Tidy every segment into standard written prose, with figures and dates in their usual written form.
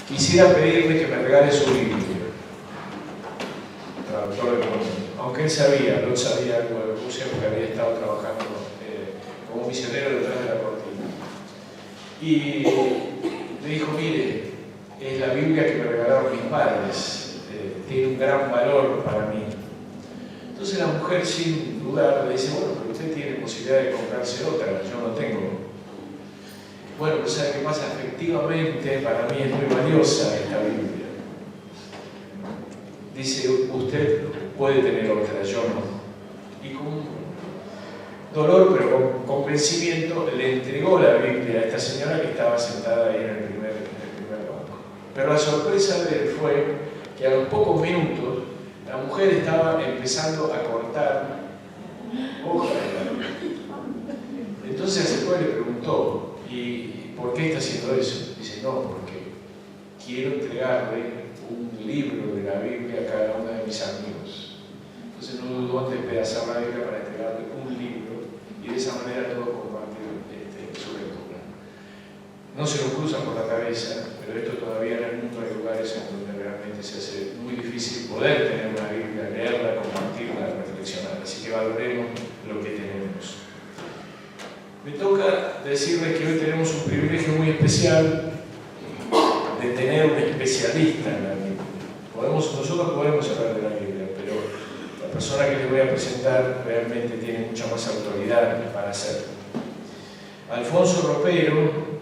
quisiera pedirle que me regale su Biblia. Traductor del momento. Aunque él sabía, Lot sabía algo de Rusia porque había estado trabajando como misionero detrás de la cortina. Y le dijo, mire, es la Biblia que me regalaron mis padres, tiene un gran valor para mí. Entonces la mujer, sin dudar, le dice, bueno, pero usted tiene posibilidad de comprarse otra, yo no tengo. Bueno, pero ¿sabe qué pasa? Efectivamente, para mí es muy valiosa esta Biblia. Dice, usted puede tener otra, yo no. Y con dolor, pero con convencimiento, le entregó la Biblia a esta señora que estaba sentada ahí en el primer banco. Pero la sorpresa de él fue que a los pocos minutos la mujer estaba empezando a cortar hojas de la Biblia. Entonces se fue y le preguntó, ¿y por qué está haciendo eso? Dice, no, porque quiero entregarle un libro de la Biblia a cada uno de mis amigos. Entonces no dudó en despedazar la Biblia para entregarle un libro y de esa manera todos compartir su lectura. No se nos cruza por la cabeza, pero esto todavía en el mundo hay lugares en donde realmente se hace muy difícil poder tener una Biblia, leerla, compartirla, reflexionar. Así que valoremos lo que tenemos. Me toca decirles que hoy tenemos un privilegio muy especial de tener un especialista en la Biblia. Nosotros podemos hablar de la Biblia, pero la persona que les voy a presentar realmente tiene mucha más autoridad para hacerlo. Alfonso Ropero,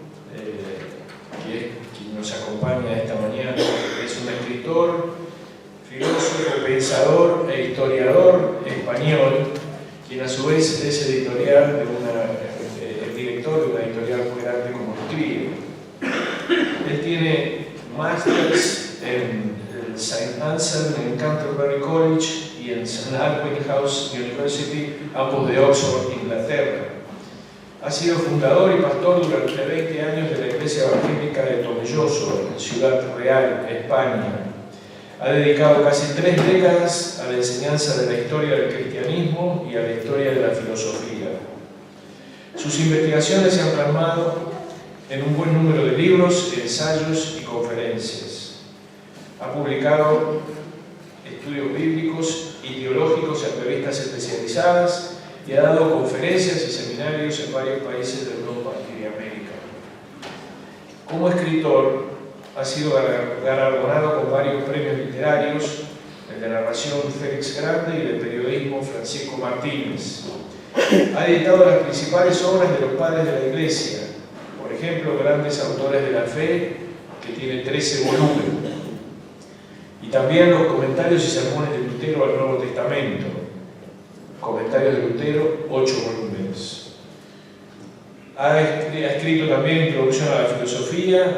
que es quien nos acompaña esta mañana, es un escritor, filósofo, pensador e historiador español, quien a su vez es el director de una editorial muy grande como Escribe. Él tiene másters en el St. Anselm en Canterbury College y en St. Alwyn House University, ambos de Oxford, Inglaterra. Ha sido fundador y pastor durante 20 años de la Iglesia Evangélica de Tomelloso, en Ciudad Real, España. Ha dedicado casi 3 décadas a la enseñanza de la historia del cristianismo y a la historia de la filosofía. Sus investigaciones se han plasmado en un buen número de libros, ensayos y conferencias. Ha publicado estudios bíblicos y teológicos en revistas especializadas y ha dado conferencias y seminarios en varios países de Europa y de América. Como escritor, ha sido galardonado con varios premios literarios, el de narración Félix Grande y de periodismo Francisco Martínez. Ha editado las principales obras de los padres de la Iglesia, por ejemplo, Grandes Autores de la Fe, que tiene 13 volúmenes, y también los comentarios y sermones de Lutero al Nuevo Testamento, comentarios de Lutero, 8 volúmenes. Ha escrito también Introducción a la Filosofía,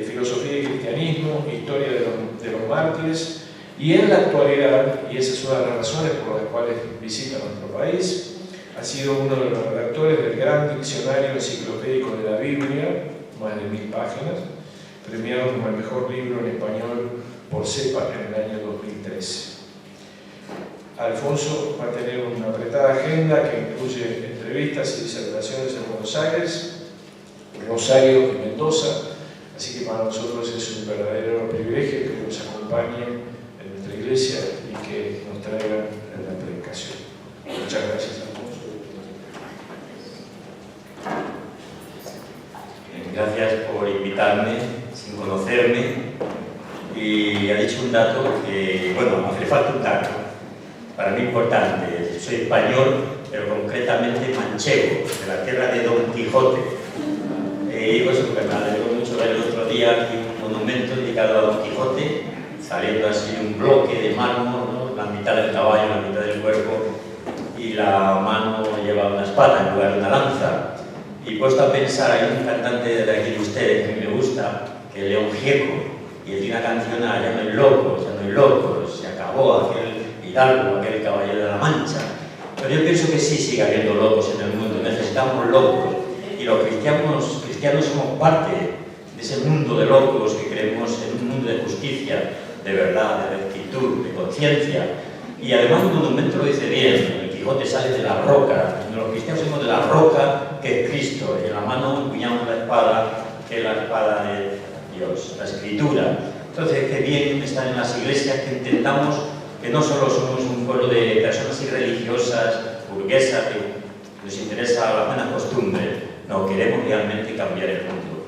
Filosofía y Cristianismo, Historia de los Mártires, y en la actualidad, y esa es una de las razones por las cuales visita nuestro país, ha sido uno de los redactores del gran diccionario enciclopédico de la Biblia, más de 1000 páginas, premiado como el mejor libro en español por CEPA en el año 2013. Alfonso va a tener una apretada agenda que incluye entrevistas y disertaciones en Buenos Aires, Rosario y Mendoza, así que para nosotros es un verdadero privilegio que nos acompañe en nuestra iglesia y que nos traiga la predicación. Muchas gracias, Alfonso. Gracias por invitarme, sin conocerme, y ha dicho un dato que, bueno, hace falta un dato, para mí importante. Soy español, pero concretamente manchego, de la tierra de Don Quijote. Y pues me alegró mucho ver el otro día aquí un monumento dedicado a Don Quijote, saliendo así un bloque de mármol, ¿no? La mitad del caballo, la mitad del cuerpo, y la mano lleva una espada en lugar de una lanza. Y puesto a pensar, hay un cantante de aquí de ustedes que me gusta, que es León Gieco, y él tiene una canción, ya no hay locos, se acabó aquel hidalgo, aquel caballero de la Mancha. Pero yo pienso que sí sigue habiendo locos en el mundo, necesitamos locos, y los cristianos somos parte de ese mundo de locos que creemos en un mundo de justicia, de verdad, de rectitud, de conciencia. Y además el monumento lo dice bien, el Quijote sale de la roca, los cristianos somos de la roca que es Cristo, y en la mano empuñamos la espada, que es la espada de Dios, la Escritura. Entonces, qué bien estar en las iglesias que intentamos que no solo somos un pueblo de personas irreligiosas, burguesas, que nos interesa la buena costumbre. No, queremos realmente cambiar el mundo.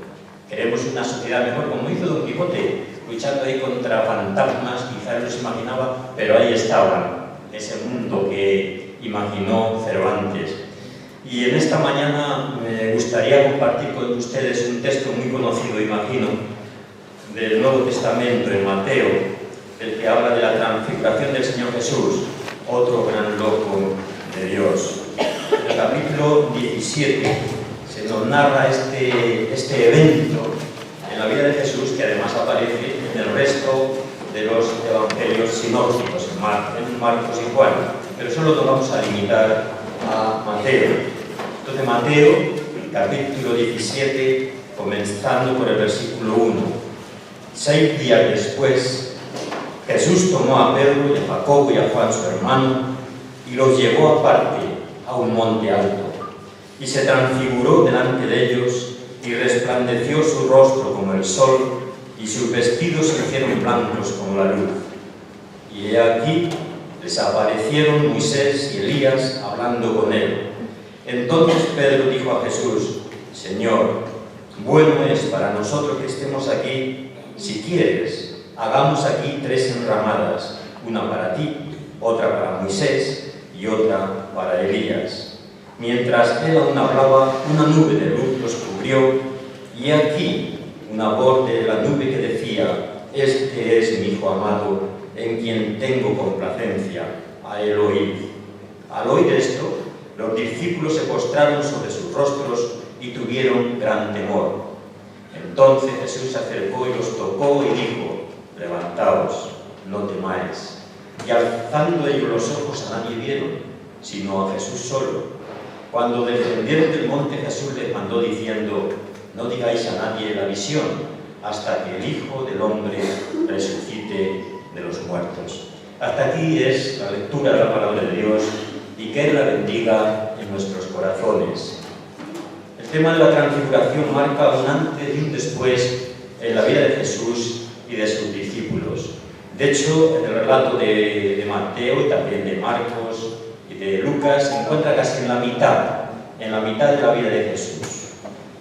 Queremos una sociedad mejor, como hizo Don Quijote, luchando ahí contra fantasmas, quizás no se imaginaba, pero ahí estaban, ese mundo que imaginó Cervantes. Y en esta mañana me gustaría compartir con ustedes un texto muy conocido, imagino, del Nuevo Testamento, en Mateo, el que habla de la transfiguración del Señor Jesús, otro gran loco de Dios. En el capítulo 17 se nos narra este evento en la vida de Jesús, que además aparece en el resto de los evangelios sinópticos, en Marcos y Juan, pero solo nos vamos a limitar a Mateo. Entonces, Mateo, capítulo 17, comenzando por el versículo 1. 6 días después, Jesús tomó a Pedro y a Jacobo y a Juan su hermano y los llevó aparte a un monte alto, y se transfiguró delante de ellos, y resplandeció su rostro como el sol, y sus vestidos se hicieron blancos como la luz. Y he aquí, les aparecieron Moisés y Elías hablando con él. Entonces Pedro dijo a Jesús: Señor, bueno es para nosotros que estemos aquí. Si quieres, hagamos aquí 3 enramadas, una para ti, otra para Moisés y otra para Elías. Mientras él aún hablaba, una nube de luz los cubrió, y aquí una voz de la nube que decía: Este es mi Hijo amado, en quien tengo complacencia, a él oíd. Al oír esto, los discípulos se postraron sobre sus rostros y tuvieron gran temor. Entonces Jesús se acercó y los tocó y dijo: Levantaos, no temáis. Y alzando ellos los ojos, a nadie vieron, sino a Jesús solo. Cuando descendieron del monte, Jesús les mandó diciendo: No digáis a nadie la visión, hasta que el Hijo del Hombre resucite de los muertos. Hasta aquí es la lectura de la palabra de Dios, y que Él la bendiga en nuestros corazones. El tema de la transfiguración marca un antes y un después en la vida de Jesús y de sus discípulos. De hecho, en el relato de Mateo y también de Marcos y de Lucas se encuentra casi en la mitad de la vida de Jesús.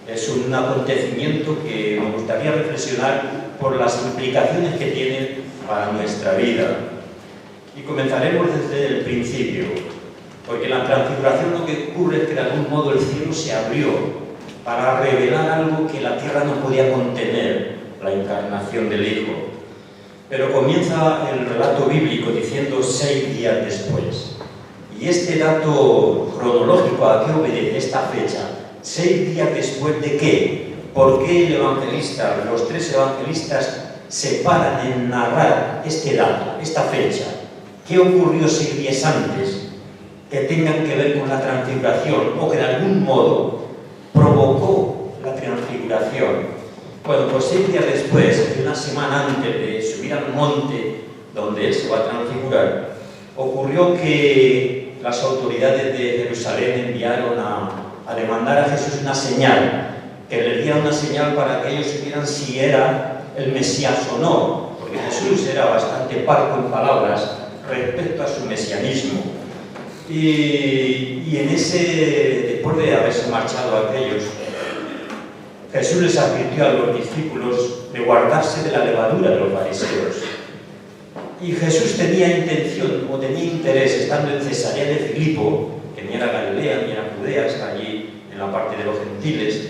Es un acontecimiento que me gustaría reflexionar por las implicaciones que tiene para nuestra vida. Y comenzaremos desde el principio, porque en la transfiguración lo que ocurre es que de algún modo el cielo se abrió para revelar algo que la tierra no podía contener, la encarnación del Hijo. Pero comienza el relato bíblico diciendo 6 días después. Y este dato cronológico, ¿a qué obedece esta fecha? 6 días después de qué? ¿Por qué el evangelista, los 3 evangelistas se paran en narrar este dato, esta fecha? ¿Qué ocurrió 6 días antes que tengan que ver con la transfiguración o que de algún modo provocó la transfiguración? Bueno, pues 6 días después, una semana antes de subir al monte donde Él se va a transfigurar, ocurrió que las autoridades de Jerusalén enviaron a demandar a Jesús una señal, que les diera una señal para que ellos supieran si era el Mesías o no, porque Jesús era bastante parco en palabras respecto a su mesianismo. Y en después de haberse marchado aquellos, Jesús les advirtió a los discípulos de guardarse de la levadura de los fariseos. Y Jesús tenía intención o tenía interés, estando en Cesarea de Filipo, que ni era Galilea ni era Judea, está allí en la parte de los gentiles,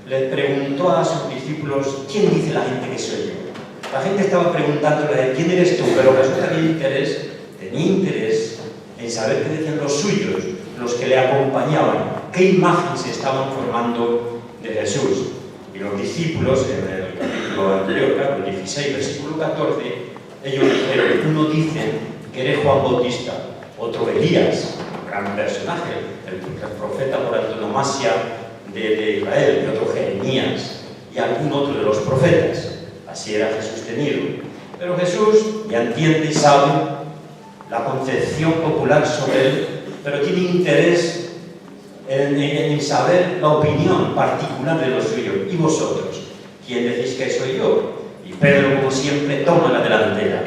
le preguntó a sus discípulos: ¿quién dice la gente que soy yo? La gente estaba preguntándole: ¿quién eres tú? Pero Jesús tenía interés en saber qué decían los suyos, los que le acompañaban, qué imagen se estaban formando de Jesús. Y los discípulos, en el capítulo anterior, capítulo 16, versículo 14, ellos dijeron: uno dicen que eres Juan Bautista, otro Elías, gran personaje, el profeta por antonomasia de Israel, y otro Jeremías, y algún otro de los profetas. Así era Jesús tenido. Pero Jesús ya entiende y sabe la concepción popular sobre Él, pero tiene interés en saber la opinión particular de los suyos. ¿Y vosotros? ¿quién decís que soy yo? Y Pedro, como siempre, toma la delantera.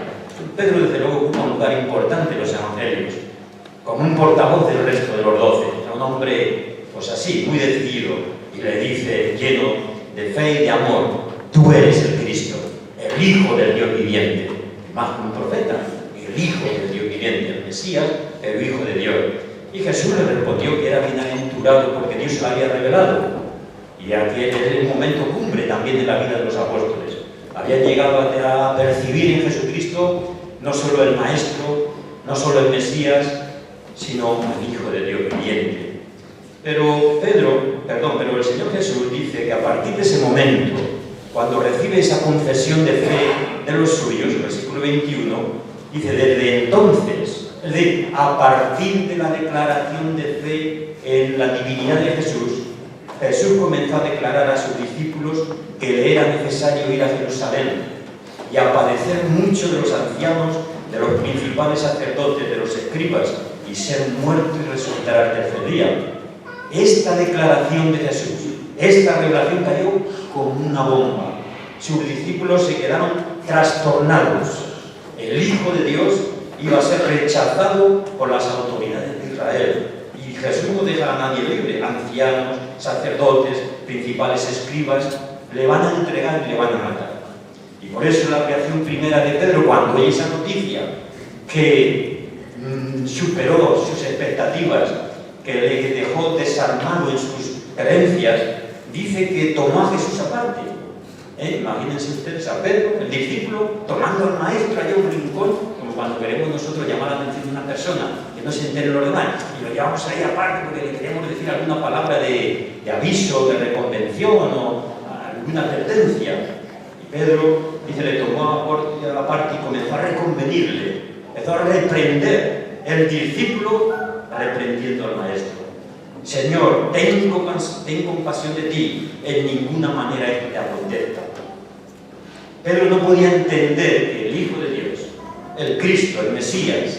Pedro, desde luego, ocupa un lugar importante en los evangelios, como un portavoz del resto de los 12. Era un hombre, pues así, muy decidido, y le dice, lleno de fe y de amor, tú eres el Cristo, el Hijo del Dios viviente. Más que un profeta, el Hijo del Dios viviente, el Mesías, el Hijo de Dios. Y Jesús le respondió que era bienaventurado porque Dios se lo había revelado. Y aquí es el momento cumbre también de la vida de los apóstoles. Habían llegado a percibir en Jesucristo no solo el Maestro, no solo el Mesías, sino el Hijo de Dios viviente. Pero el Señor Jesús dice que a partir de ese momento, cuando recibe esa confesión de fe de los suyos, versículo 21, dice, desde entonces, es decir, a partir de la declaración de fe en la divinidad de Jesús, Jesús comenzó a declarar a sus discípulos que le era necesario ir a Jerusalén y a padecer mucho de los ancianos, de los principales sacerdotes, de los escribas, y ser muerto y resucitar al tercer día. Esta declaración de Jesús, esta revelación cayó como una bomba. Sus discípulos se quedaron trastornados. El Hijo de Dios iba a ser rechazado por las autoridades de Israel. Y Jesús no deja a nadie libre. Ancianos, sacerdotes, principales escribas, le van a entregar y le van a matar. Y por eso la reacción primera de Pedro, cuando oye esa noticia, que superó sus expectativas, que le dejó desarmado en sus creencias, dice que tomó a Jesús aparte. Imagínense ustedes a Pedro, el discípulo, tomando al maestro allá en un rincón, como cuando queremos nosotros llamar la atención de una persona, que no se entere los demás, y lo llevamos ahí aparte porque le queremos decir alguna palabra de aviso, de reconvención o alguna advertencia. Y Pedro, dice, le tomó aparte y comenzó a reconvenirle, empezó a reprender. El discípulo reprendiendo al maestro. Señor, tengo compasión de ti, en ninguna manera te acontezca. Pedro no podía entender que el Hijo de Dios, el Cristo, el Mesías,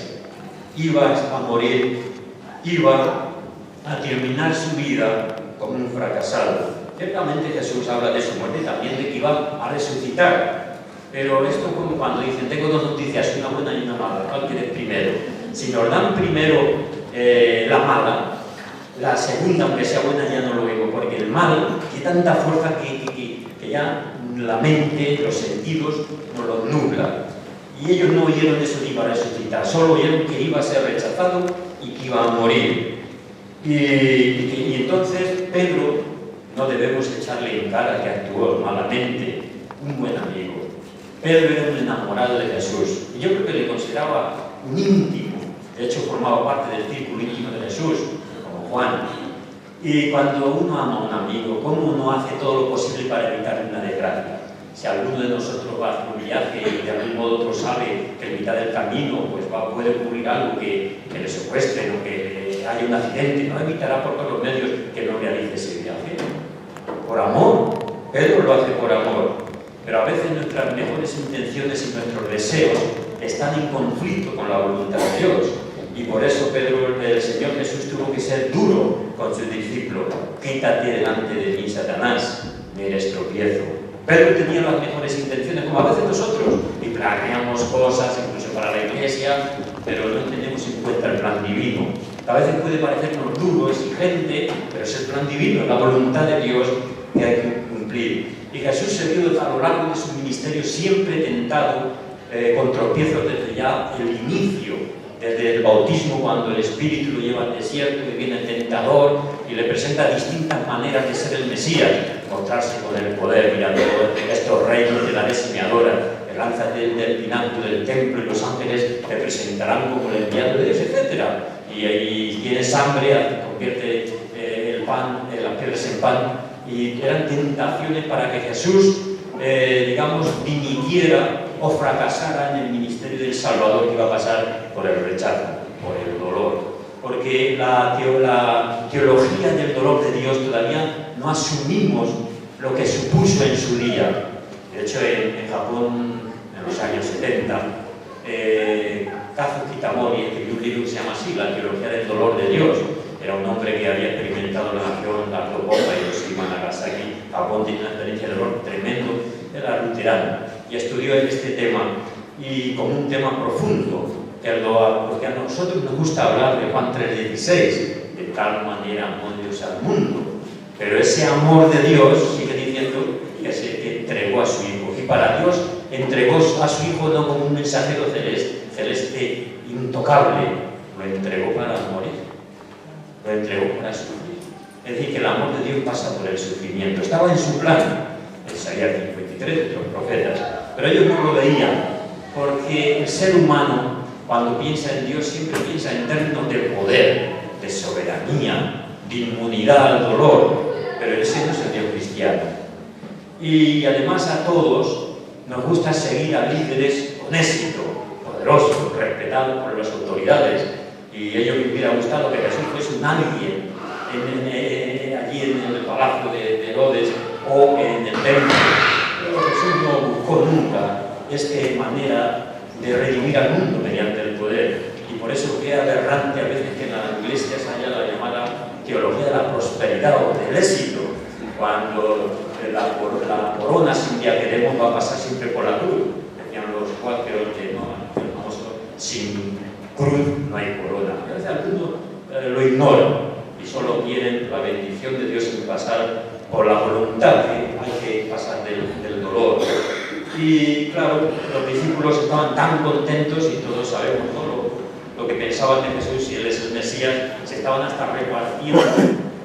iba a morir, iba a terminar su vida como un fracasado. Ciertamente Jesús habla de su muerte, también de que iba a resucitar. Pero esto es como cuando dicen, tengo dos noticias, una buena y una mala, ¿cuál quieres primero? Si nos dan primero la mala, la segunda, aunque sea buena, ya no lo digo, porque el mal tiene tanta fuerza que ya la mente, los sentidos, nos los nubla. Y ellos no oyeron eso que iba a resucitar, solo oyeron que iba a ser rechazado y que iba a morir. Y entonces Pedro, no debemos echarle en cara que actuó malamente, un buen amigo. Pedro era un enamorado de Jesús, y yo creo que le consideraba un íntimo. De hecho, formaba parte del círculo íntimo de Jesús, como Juan. Y cuando uno ama a un amigo, ¿cómo uno hace todo lo posible para evitar una desgracia? Si alguno de nosotros va a hacer un viaje y de algún modo otro sabe que en mitad del camino pues puede ocurrir algo que le secuestren o que haya un accidente, no evitará por todos los medios que no realice ese viaje. Por amor. Pedro lo hace por amor. Pero a veces nuestras mejores intenciones y nuestros deseos están en conflicto con la voluntad de Dios. Y por eso el Señor Jesús tuvo que ser duro con sus discípulos. Quítate delante de mí, Satanás, me eres tropiezo. Pedro tenía las mejores intenciones, como a veces nosotros, y planeamos cosas, incluso para la iglesia, pero no tenemos en cuenta el plan divino. A veces puede parecernos duro, exigente, pero es el plan divino, la voluntad de Dios que hay que cumplir. Y Jesús se vio a lo largo de su ministerio siempre tentado con tropiezos desde ya el inicio, desde el bautismo, cuando el Espíritu lo lleva al desierto, que viene el tentador y le presenta distintas maneras de ser el Mesías, mostrarse con el poder, mirando estos reinos de la y me adoran, lánzate del pináculo del templo y los ángeles te presentarán como el enviado de Dios, etc. Y tienes hambre, convierte el pan, las piedras en pan, y eran tentaciones para que Jesús, dimitiera o fracasara en el ministerio del Salvador que iba a pasar por el rechazo, por el dolor. Porque la teología del dolor de Dios todavía no asumimos lo que supuso en su día. De hecho, en Japón, en los años 70, Kazuo Kitamori escribió un libro que se llama así, La teología del dolor de Dios. Era un hombre que había experimentado la nación, la bomba, Hiroshima, Nagasaki, Pavón tiene una experiencia de dolor tremendo, era luterano y estudió este tema y como un tema profundo, porque a nosotros nos gusta hablar de Juan 3:16, de tal manera amó Dios al mundo, pero ese amor de Dios sigue diciendo que es el que entregó a su Hijo, y para Dios entregó a su Hijo no como un mensajero celeste intocable, lo entregó para morir, lo entregó para sufrir. Es decir, que el amor de Dios pasa por el sufrimiento. Estaba en su plan, Isaías 53 de los profetas, pero ellos no lo veían, porque el ser humano, cuando piensa en Dios, siempre piensa en términos de poder, de soberanía, de inmunidad al dolor, pero ese no es el Dios cristiano. Y además a todos nos gusta seguir a líderes con éxito, poderosos, respetados por las autoridades, y a ellos les hubiera gustado que Jesús fuese un alguien allí en el palacio de Herodes o en el templo. Pero Jesús no buscó nunca esta manera de redimir al mundo mediante el poder, y por eso queda aberrante a veces que en las iglesias haya la llamada teología de la prosperidad o del éxito, cuando la corona sin diadema va a pasar siempre por la cruz. Decían los cuáqueros que no, el famoso, sin cruz no hay corona. Y a veces algunos lo ignoran y solo quieren la bendición de Dios en pasar por la voluntad, que hay que pasar del dolor. Y claro, los discípulos estaban tan contentos, y todos sabemos, ¿no?, lo que pensaban de Jesús, si Él es el Mesías, se estaban hasta repartiendo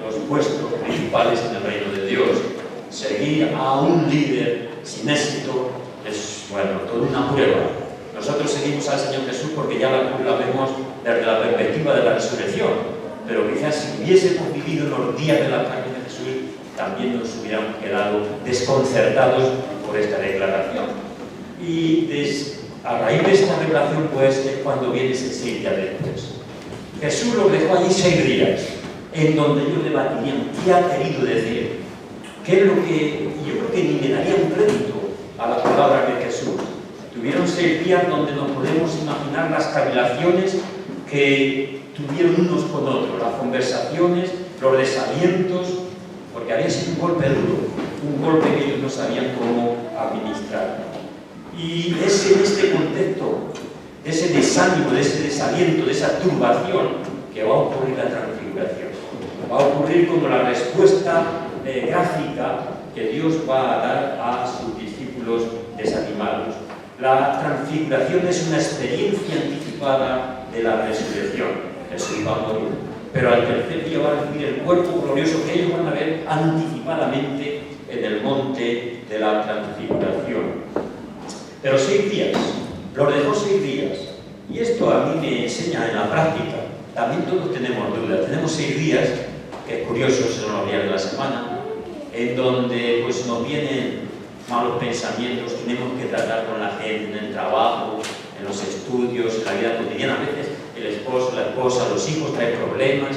los puestos principales en el reino de Dios. Seguir a un líder sin éxito es, bueno, toda una prueba. Nosotros seguimos al Señor Jesús porque ya la cruz la vemos desde la perspectiva de la resurrección, pero quizás si hubiésemos vivido los días de la carne de Jesús, también nos hubiéramos quedado desconcertados por esta declaración. Y a raíz de esta revelación, pues, es cuando viene ese 6 días después. Jesús los dejó allí 6 días, en donde ellos debatirían qué ha querido decir, qué es lo que... Yo creo que ni le daría un crédito a la palabra de Jesús. Tuvieron 6 días donde nos podemos imaginar las cavilaciones que tuvieron unos con otros, las conversaciones, los desalientos, porque había sido un golpe duro, un golpe que ellos no sabían cómo administrar. Y es en este contexto, de ese desánimo, de ese desaliento, de esa turbación, que va a ocurrir la transfiguración. Va a ocurrir como la respuesta gráfica que Dios va a dar a sus discípulos desanimados. La transfiguración es una experiencia anticipada de la resurrección. Jesús va a morir, pero al tercer día va a recibir el cuerpo glorioso que ellos van a ver anticipadamente en el monte de la transfiguración. Pero 6 días, los dejó 6 días, y esto a mí me enseña en la práctica. También todos tenemos dudas, tenemos 6 días, que es curioso, son los días de la semana, en donde pues nos vienen malos pensamientos, tenemos que tratar con la gente en el trabajo, en los estudios, en la vida cotidiana. A veces el esposo, la esposa, los hijos traen problemas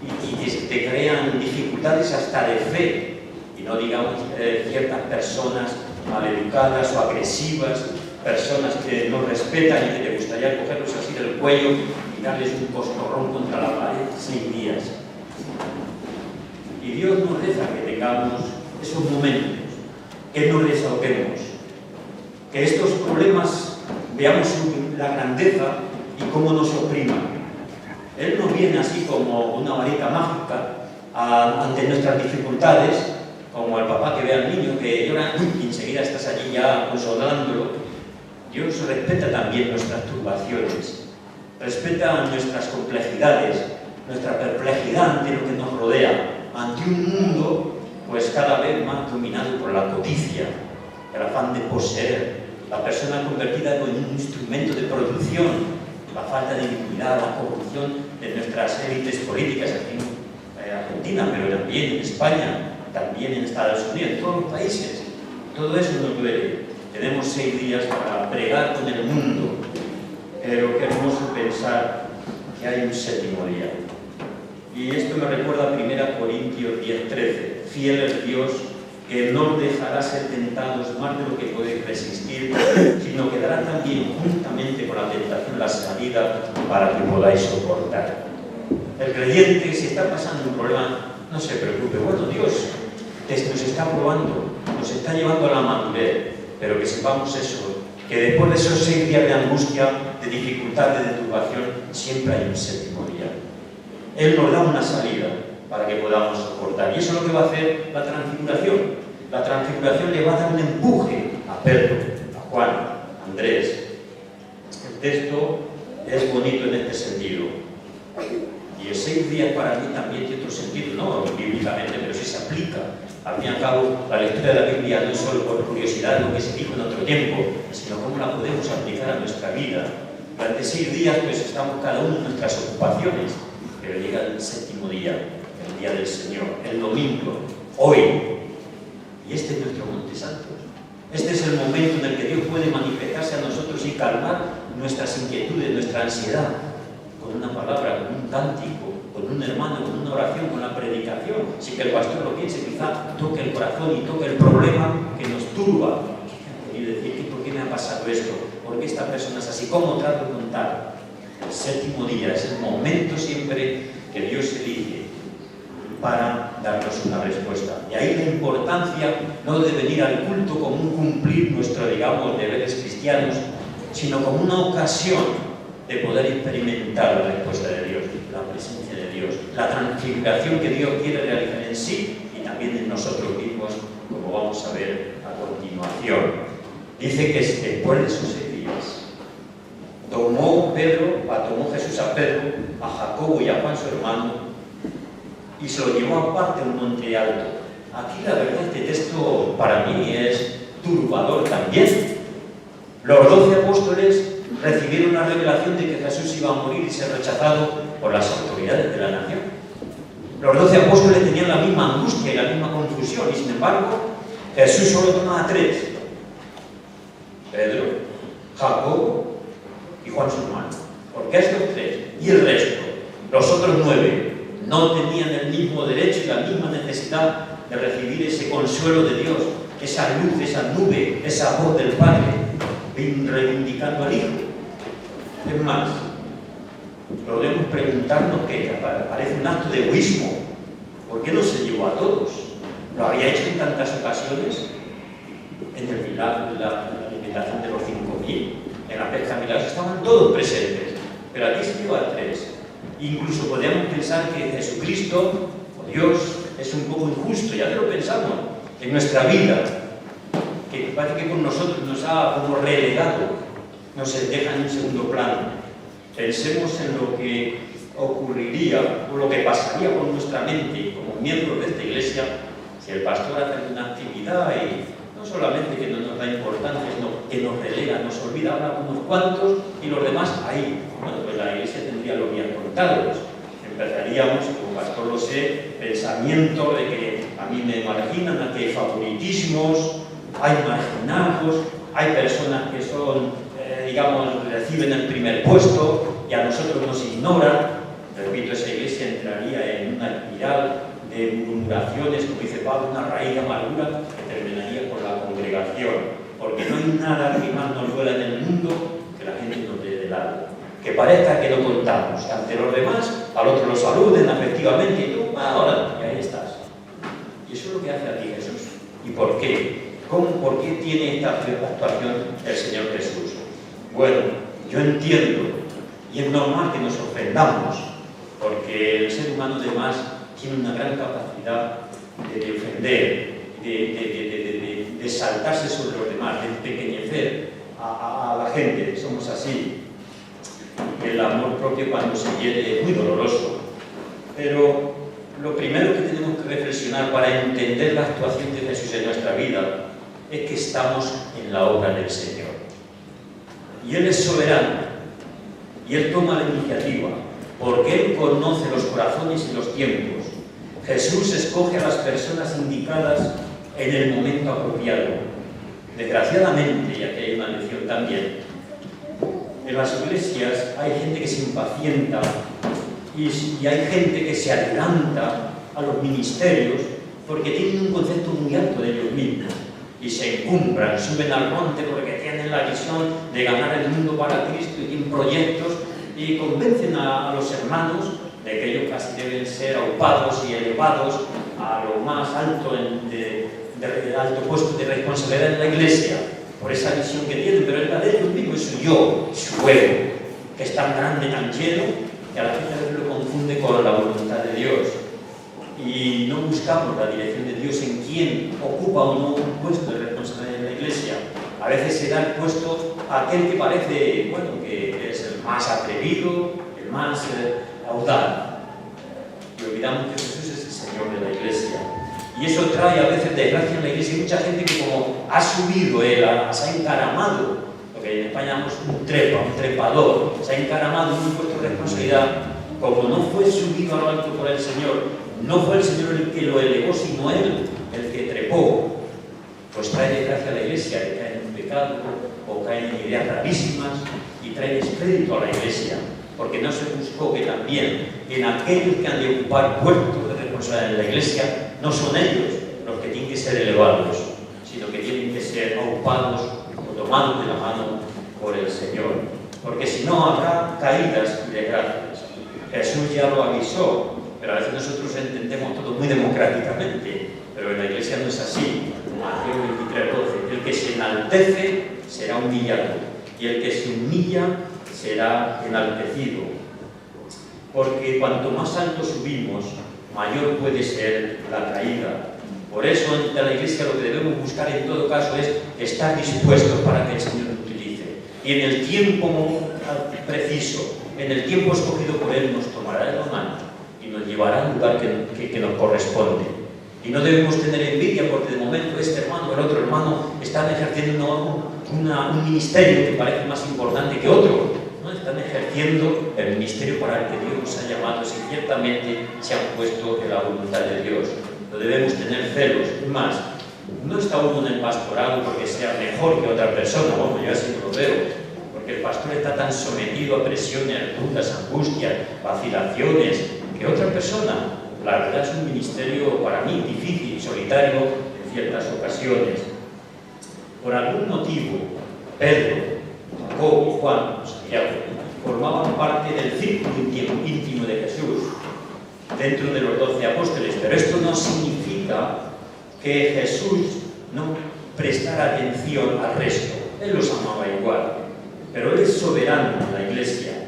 y te crean dificultades hasta de fe, y no digamos ciertas personas maleducadas o agresivas, personas que no respetan y que te gustaría cogerlos así del cuello y darles un coscorrón contra la pared. 6 días. Y Dios nos deja que tengamos esos momentos, que nos desahoguemos, que estos problemas veamos la grandeza y cómo nos opriman. Él nos viene así como una varita mágica ante nuestras dificultades, como el papá que ve al niño que llora y enseguida estás allí ya consolándolo. Dios respeta también nuestras turbaciones, respeta nuestras complejidades, nuestra perplejidad ante lo que nos rodea, ante un mundo pues cada vez más dominado por la codicia, el afán de poseer, la persona convertida en un instrumento de producción, la falta de dignidad, la corrupción de nuestras élites políticas aquí en Argentina, pero también en España, también en Estados Unidos, en todos los países. Todo eso nos duele. Tenemos 6 días para pregar con el mundo, pero qué hermoso pensar que hay un 7º día. Y esto me recuerda a 1 Corintios 10:13. Fiel es Dios, que no os dejará ser tentados más de lo que podéis resistir, sino que dará también juntamente con la tentación la salida para que podáis soportar. El creyente, si está pasando un problema, no se preocupe. Bueno, Dios nos está probando, nos está llevando a la madurez, pero que sepamos eso, que después de esos 6 días de angustia, de dificultad, de turbación, siempre hay un séptimo día. Él nos da una salida para que podamos soportar. Y eso es lo que va a hacer la transfiguración. La transfiguración le va a dar un empuje a Pedro, a Juan, a Andrés. El texto es bonito en este sentido. Y el 6 días para mí también tiene otro sentido, no bíblicamente, pero sí se aplica. Al fin y al cabo, la lectura de la Biblia no es solo por curiosidad lo que se dijo en otro tiempo, sino cómo la podemos aplicar a nuestra vida. Durante 6 días pues estamos cada uno en nuestras ocupaciones, pero llega el séptimo día, el día del Señor, el domingo, hoy. Y este es nuestro Monte Santo. Este es el momento en el que Dios puede manifestarse a nosotros y calmar nuestras inquietudes, nuestra ansiedad, con una palabra, con un cántico, con un hermano, con una oración, con la predicación, sin que el pastor lo piense, quizá toque el corazón y toque el problema que nos turba. Y decir, ¿por qué me ha pasado esto? ¿Por qué esta persona es así? ¿Cómo trato con tal? El séptimo día es el momento siempre que Dios elige para darnos una respuesta. Y ahí la importancia no de venir al culto como un cumplir nuestros, digamos, deberes cristianos, sino como una ocasión de poder experimentar la respuesta de Dios, la presencia de Dios, la transfiguración que Dios quiere realizar en sí y también en nosotros mismos, como vamos a ver a continuación. Dice que después de esos 6 días, tomó Jesús a Pedro, a Jacobo y a Juan su hermano, y se lo llevó aparte a un monte alto. Aquí la verdad este texto para mí es turbador también. Los 12 apóstoles recibieron la revelación de que Jesús iba a morir y ser rechazado por las autoridades de la nación. Los 12 apóstoles tenían la misma angustia y la misma confusión, y sin embargo, Jesús solo toma a 3. Pedro, Jacobo y Juan su hermano. ¿Por qué estos 3? Y el resto, los otros 9, no tenían el mismo derecho y la misma necesidad de recibir ese consuelo de Dios, esa luz, esa nube, esa voz del Padre, reivindicando al Hijo. Es más, podemos preguntarnos que parece un acto de egoísmo. ¿Por qué no se llevó a todos? Lo había hecho en tantas ocasiones, en el milagro, la alimentación de los 5.000, en la pesca milagros, estaban todos presentes, pero aquí se lleva a 3. Incluso podríamos pensar que Jesucristo, o Dios, es un poco injusto, ya te lo pensamos, en nuestra vida, que parece que con nosotros nos ha como relegado, nos deja en un segundo plano. Pensemos en lo que ocurriría o lo que pasaría por nuestra mente como miembros de esta iglesia si el pastor hace una actividad y no solamente que no nos da importancia, sino que nos relega, nos olvida, habla con unos cuantos y los demás ahí. Bueno, pues la iglesia tendría los días contados. Empezaríamos, como pastor lo sé, pensamiento de que a mí me marginan, aquí hay favoritismos, hay marginados, hay personas que son, reciben el primer puesto y a nosotros nos ignoran. Repito, esa iglesia entraría en una espiral de murmuraciones, como dice Pablo, una raíz de amargura que terminaría con la congregación, porque no hay nada que más nos duela en el mundo que la gente nos dé de lado, que parezca que no contamos, que ante los demás, al otro lo saluden afectivamente y tú, ahora, y ahí estás. Y eso es lo que hace aquí Jesús. ¿Y por qué? ¿Por qué tiene esta actuación el Señor Jesús? Bueno, yo entiendo, y es normal que nos ofendamos, porque el ser humano además tiene una gran capacidad de ofender, de saltarse sobre los demás, de pequeñecer a la gente. Somos así. El amor propio cuando se hiere es muy doloroso. Pero lo primero que tenemos que reflexionar para entender la actuación de Jesús en nuestra vida es que estamos en la obra del Señor. Y Él es soberano. Y Él toma la iniciativa, porque Él conoce los corazones y los tiempos. Jesús escoge a las personas indicadas en el momento apropiado. Desgraciadamente, y aquí hay una lección también, en las iglesias hay gente que se impacienta y hay gente que se adelanta a los ministerios porque tienen un concepto muy alto de ellos mismos y se encumbran, suben al monte porque tienen la visión de ganar el mundo para Cristo y tienen proyectos y convencen a los hermanos de que ellos casi deben ser aupados y elevados a lo más alto de alto puesto de responsabilidad en la Iglesia, por esa visión que tienen, pero el verdadero mismo es su yo, su ego, que es tan grande, tan lleno, que a la gente a veces lo confunde con la voluntad de Dios. Y no buscamos la dirección de Dios en quién ocupa o no un puesto de responsabilidad en la Iglesia. A veces se da el puesto a aquel que parece, bueno, que es el más atrevido, el más audaz. Y olvidamos que Jesús es el Señor de la Iglesia. Y eso trae a veces desgracia en la Iglesia. Hay mucha gente que como ha subido él, se ha encaramado, lo que en España llamamos un trepador, se ha encaramado en un puesto de responsabilidad, como no fue subido a lo alto por el Señor, no fue el Señor el que lo elevó, sino él el que trepó, pues trae desgracia a la Iglesia, que cae en un pecado, o cae en ideas rarísimas, y trae descrédito a la Iglesia, porque no se buscó que también en aquellos que han de ocupar puestos de responsabilidad en la Iglesia, no son ellos los que tienen que ser elevados, sino que tienen que ser ocupados o tomados de la mano por el Señor, porque si no habrá caídas y desgracias. Jesús ya lo avisó, pero a veces nosotros entendemos todo muy democráticamente, pero en la Iglesia no es así. Mateo 23:12, el que se enaltece será humillado, y el que se humilla será enaltecido. Porque cuanto más alto subimos, mayor puede ser la caída. Por eso, en la Iglesia lo que debemos buscar en todo caso es estar dispuestos para que el Señor nos utilice. Y en el tiempo preciso, en el tiempo escogido por Él, nos tomará de la mano y nos llevará al lugar que nos corresponde. Y no debemos tener envidia porque de momento este hermano o el otro hermano están ejerciendo un ministerio que parece más importante que otro, ¿no? Están ejerciendo el ministerio para el que Dios nos ha llamado, si ciertamente se han puesto en la voluntad de Dios. No debemos tener celos. Es más, no está uno en el pastorado porque sea mejor que otra persona, bueno, yo así no lo veo, porque el pastor está tan sometido a presiones, dudas, angustias, vacilaciones, que otra persona. La verdad es un ministerio para mí difícil, solitario en ciertas ocasiones. Por algún motivo, Pedro, Jacobo, Juan, Santiago formaban parte del círculo íntimo de Jesús dentro de los 12 apóstoles, pero esto no significa que Jesús no prestara atención al resto. Él los amaba igual, pero Él es soberano en la Iglesia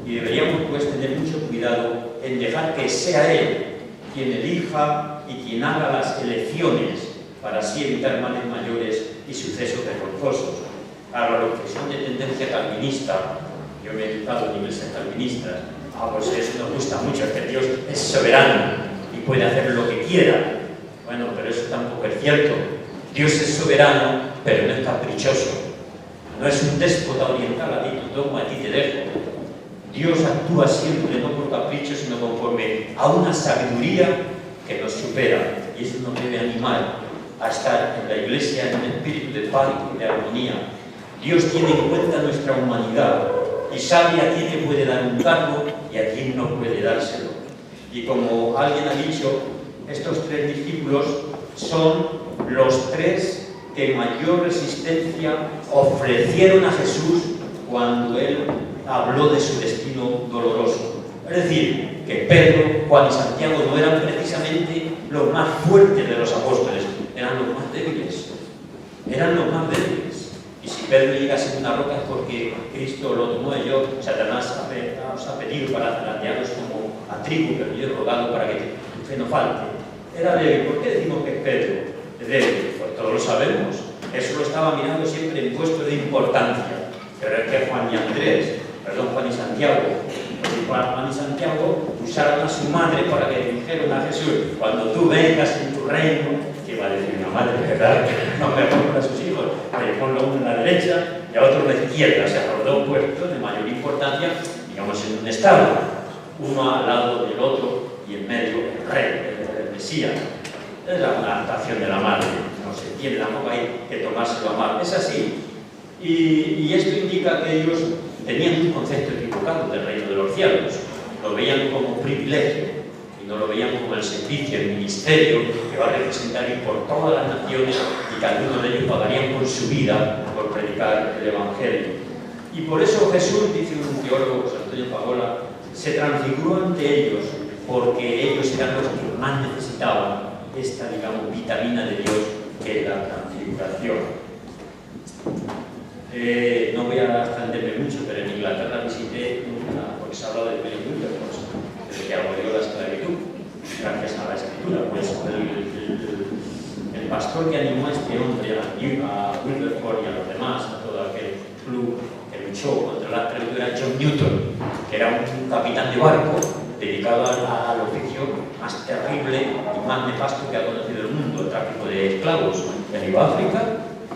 y deberíamos pues tener mucho cuidado en dejar que sea Él quien elija y quien haga las elecciones para así evitar males mayores y sucesos vergonzosos. Ahora, los que son de tendencia calvinista, yo me he educado en iglesias calvinistas, pues eso nos gusta mucho, es que Dios es soberano y puede hacer lo que quiera. Bueno, pero eso tampoco es cierto. Dios es soberano, pero no es caprichoso. No es un déspota oriental, a ti te tomo, a ti te dejo. Dios actúa siempre, no por capricho, sino conforme a una sabiduría que nos supera. Y eso nos debe animar a estar en la Iglesia en un espíritu de paz y de armonía. Dios tiene en cuenta nuestra humanidad y sabe a quién le puede dar un cargo y a quién no puede dárselo. Y como alguien ha dicho, estos 3 discípulos son los 3 que mayor resistencia ofrecieron a Jesús cuando Él habló de su destino doloroso. Es decir, que Pedro, Juan y Santiago no eran precisamente los más fuertes de los apóstoles, eran los más débiles. Eran los más débiles. Y si Pedro llega a ser una roca es porque Cristo lo tomó de ellos. Satanás os ha pedido para zarandearos como a trigo, pero yo he rogado para que tu fe no falte. Era débil. ¿Por qué decimos que es Pedro? Es débil. Pues todos lo sabemos. Eso lo estaba mirando siempre en puesto de importancia. Pero es que Juan y Santiago, porque Juan y Santiago usaron a su madre para que le dijeran a Jesús: cuando tú vengas en tu reino, que va a decir una madre, ¿verdad? No me pongo a sus hijos, pero ponlo uno en la derecha y a otro en la izquierda. Se acordó puestos de mayor importancia, digamos, en un estado, uno al lado del otro y en medio el rey, el Mesías. Es la adaptación de la madre, no se entiende, tampoco hay que tomárselo a mal. Es así. Y esto indica que ellos tenían un concepto equivocado del reino de los cielos. Lo veían como privilegio y no lo veían como el servicio, el ministerio que va a representar ir por todas las naciones y que algunos de ellos pagarían con su vida por predicar el Evangelio. Y por eso Jesús, dice un teólogo, José Antonio Pagola, se transfiguró ante ellos porque ellos eran los que más necesitaban esta, digamos, vitamina de Dios que es la transfiguración. No voy a extenderme mucho, pero en Inglaterra visité porque se habla de Wilberforce, de que abolió la esclavitud, gracias a la escritura. Pues el pastor que animó a este hombre, a Wilberforce y a los demás, a todo aquel club que luchó contra la esclavitud, era John Newton, que era un capitán de barco dedicado al oficio más terrible y más nefasto que ha conocido el mundo, el tráfico de esclavos. Él iba a África,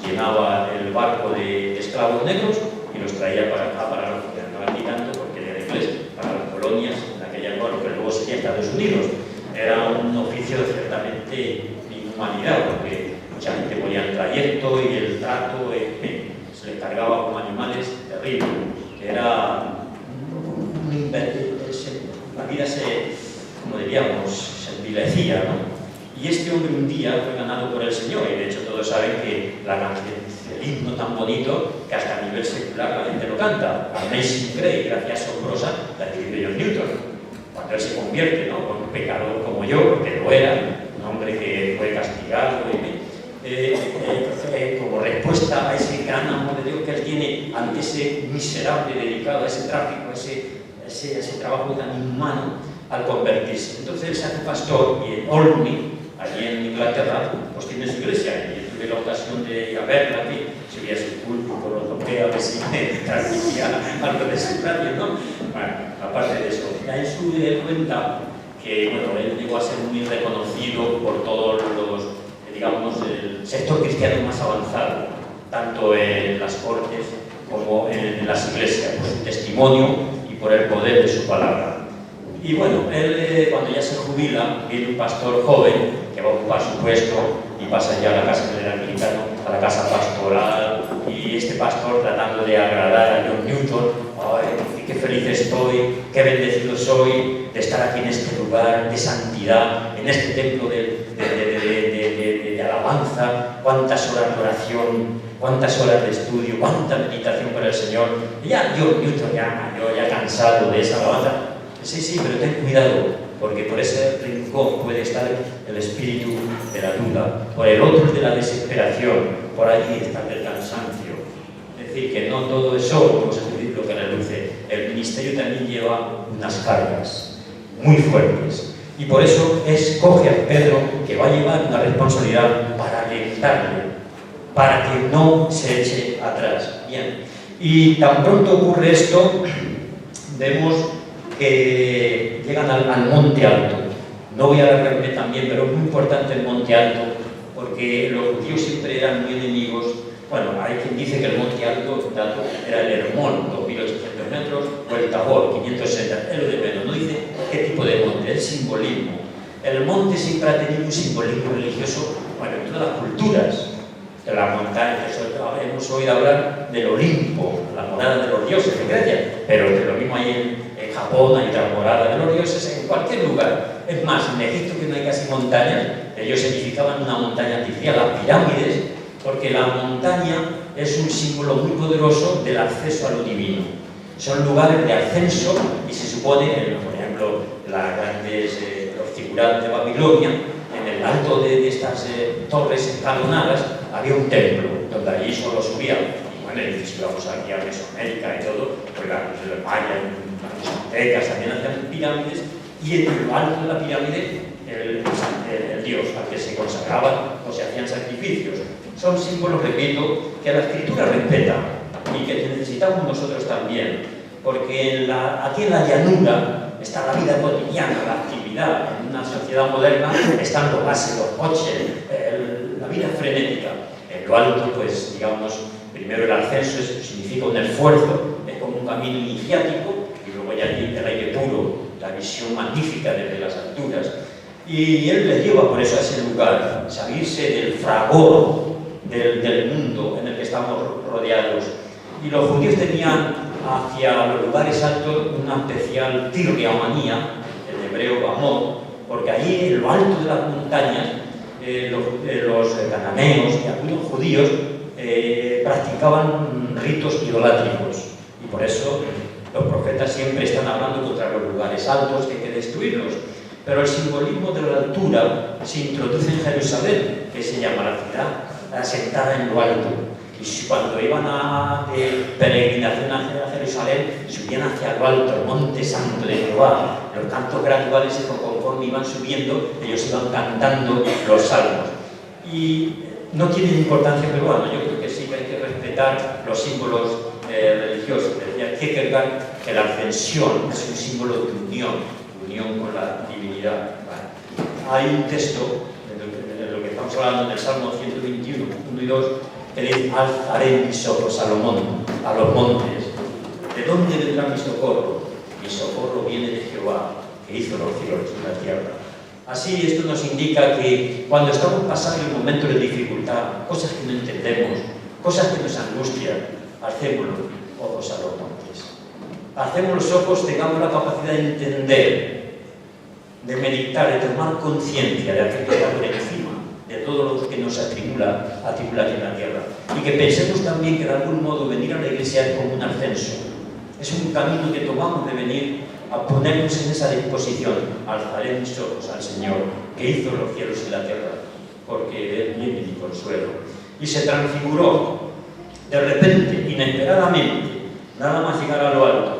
llenaba el barco de esclavos negros y los traía para acá, para la África. No aquí tanto porque era inglés, para las colonias en aquella época, que luego sería Estados Unidos. Era un oficio ciertamente de inhumanidad, porque mucha gente moría en el trayecto y el trato se les cargaba como animales terribles. Era la vida como diríamos, se envilecía, ¿no? Y este hombre un día fue ganado por el Señor, y de hecho todos saben que la canción, el himno tan bonito que hasta a nivel secular la gente lo canta, Amazing Grace, gracia asombrosa, la escribe John Newton. Cuando él se convierte, ¿no?, con un pecador como yo, porque lo era, un hombre que fue castigado, como respuesta a ese gran amor de Dios que él tiene ante ese miserable dedicado a ese tráfico, ese trabajo tan inhumano, al convertirse. Entonces él se hace pastor y en Olney, allí en Inglaterra, pues tiene su iglesia, y yo tuve la ocasión de ir a verla aquí, subía su púlpito, lo toqué a ver si me transmitía algo de su radio, ¿no? Bueno, aparte de eso, ya en su cuenta que, bueno, él llegó a ser muy reconocido por todos los, digamos, el sector cristiano más avanzado, tanto en las cortes como en las iglesias, por su testimonio y por el poder de su palabra. Y bueno, él cuando ya se jubila, viene un pastor joven que va a ocupar su puesto y pasa ya a la casa del anglicano, a la casa pastoral, y este pastor tratando de agradar a John Newton: ¡ay, qué feliz estoy, qué bendecido soy de estar aquí en este lugar de santidad, en este templo de alabanza, cuántas horas de oración, cuántas horas de estudio, cuánta meditación para el Señor! Y ya John Newton, ya cansado de esa alabanza. Sí, pero ten cuidado, porque por ese rincón puede estar el espíritu de la duda, por el otro de la desesperación, por allí está el cansancio. Es decir, que no todo es oro, como se dice, lo que reluce. El ministerio también lleva unas cargas muy fuertes, y por eso escoge a Pedro, que va a llevar una responsabilidad para alentarle, para que no se eche atrás. Bien, y tan pronto ocurre esto, vemos que llegan al Monte Alto. No voy a alargarme también, pero es muy importante el Monte Alto, porque los judíos siempre eran muy enemigos. Bueno, hay quien dice que el Monte Alto era el Hermón, 2.800 metros, o el Tabor, 560, es lo de menos. No dice qué tipo de monte, es simbolismo. El monte siempre ha tenido un simbolismo religioso, bueno, en todas las culturas. De la montaña, hemos oído hablar del Olimpo, la morada de los dioses de Grecia, pero que lo mismo hay en Japón, hay otra morada de los dioses en cualquier lugar. Es más, en Egipto, que no hay casi montañas, ellos edificaban una montaña artificial, las pirámides, porque la montaña es un símbolo muy poderoso del acceso a lo divino. Son lugares de ascenso y se supone, por ejemplo, las grandes, los figurantes de Babilonia, en el alto de estas torres escalonadas había un templo donde allí solo subían. Y bueno, y si vamos aquí a Mesoamérica y todo, pues los mayas, los aztecas también hacían pirámides, y en lo alto de la pirámide el dios al que se consagraban o se hacían sacrificios. Son símbolos, repito, que la escritura respeta y que necesitamos nosotros también, porque aquí en la llanura está la vida cotidiana, la actividad. En una sociedad moderna están los gases, los coches, la vida frenética. En lo alto, pues digamos, primero el ascenso significa un esfuerzo, es como un camino iniciático, y luego ya el aire puro, la visión magnífica desde las alturas. Y él les lleva por eso a ese lugar, salirse del fragor del mundo en el que estamos rodeados. Y los judíos tenían hacia los lugares altos una especial tirriamanía, en hebreo amor, porque allí en lo alto de las montañas los cananeos y algunos judíos practicaban ritos idolátricos, y por eso los profetas siempre están hablando contra los lugares altos, que hay que destruirlos. Pero el simbolismo de la altura se introduce en Jerusalén, que se llama la ciudad asentada en lo alto. Y cuando iban de peregrinación hacia Jerusalén, subían hacia lo alto, el monte santo de Jehová. Los cantos graduales, conforme iban subiendo, ellos iban cantando los salmos. Y no tienen importancia peruana, yo creo que sí que hay que respetar los símbolos religiosos. Decía Kierkegaard que la ascensión es un símbolo de unión con la divinidad. Hay un texto, de lo que estamos hablando, del Salmo 121, 1 y 2, que dice: alzaré mis ojos a los montes. ¿De dónde vendrá mi socorro? Mi socorro viene de Jehová, que hizo los cielos y la tierra. Así, esto nos indica que cuando estamos pasando en momentos de dificultad, cosas que no entendemos, cosas que nos angustian, alcemos los ojos a los montes. Hacemos los ojos, tengamos la capacidad de entender, de meditar, de tomar conciencia de aquello que está por encima de todo lo que nos atribula aquí en la tierra. Y que pensemos también que de algún modo venir a la iglesia es como un ascenso. Es un camino que tomamos de venir a ponernos en esa disposición. Alzaré mis ojos al Señor, que hizo los cielos y la tierra, porque de Él viene mi consuelo. Y se transfiguró de repente, inesperadamente, nada más llegar a lo alto.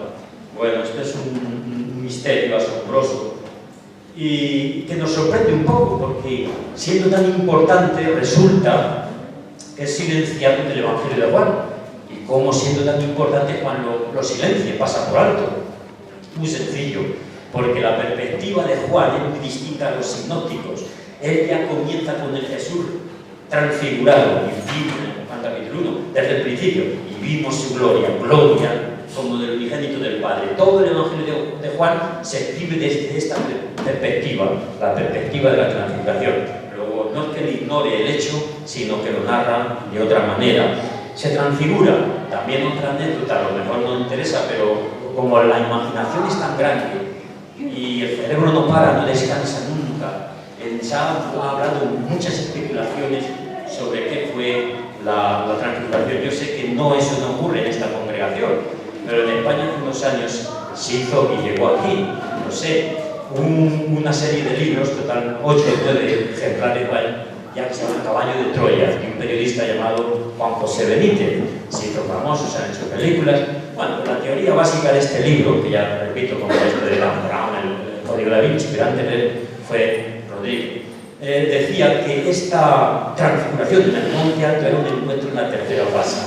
Bueno, esto es un misterio asombroso y que nos sorprende un poco, porque siendo tan importante resulta que es silenciado del Evangelio de Juan. Y cómo siendo tan importante Juan lo silencia, pasa por alto. Muy sencillo, porque la perspectiva de Juan es muy distinta a los sinópticos. Él ya comienza con el Jesús transfigurado, visible en Juan capítulo 1, desde el principio, y vimos su gloria como del unigénito del Padre. Todo el Evangelio de Juan se escribe desde esta perspectiva, la perspectiva de la transfiguración. Luego, no es que él ignore el hecho, sino que lo narra de otra manera. Se transfigura, también otra anécdota, a lo mejor no interesa, pero como la imaginación es tan grande y el cerebro no para, no descansa nunca, se ha hablado muchas especulaciones sobre qué fue la transfiguración. Yo sé que eso no ocurre en esta congregación, pero en España hace unos años se hizo y llegó aquí, no sé, una serie de libros, total 8 o 9 ejemplares, ya que se llama Caballo de Troya, de un periodista llamado Juan José Benítez. Se hizo famoso, se han hecho películas. Bueno, la teoría básica de este libro, que ya repito, como esto de Dan Brown, el Código da Vinci, pero antes de él fue Rodrigo, decía que esta transfiguración en el Monte Alto era un encuentro en la tercera fase,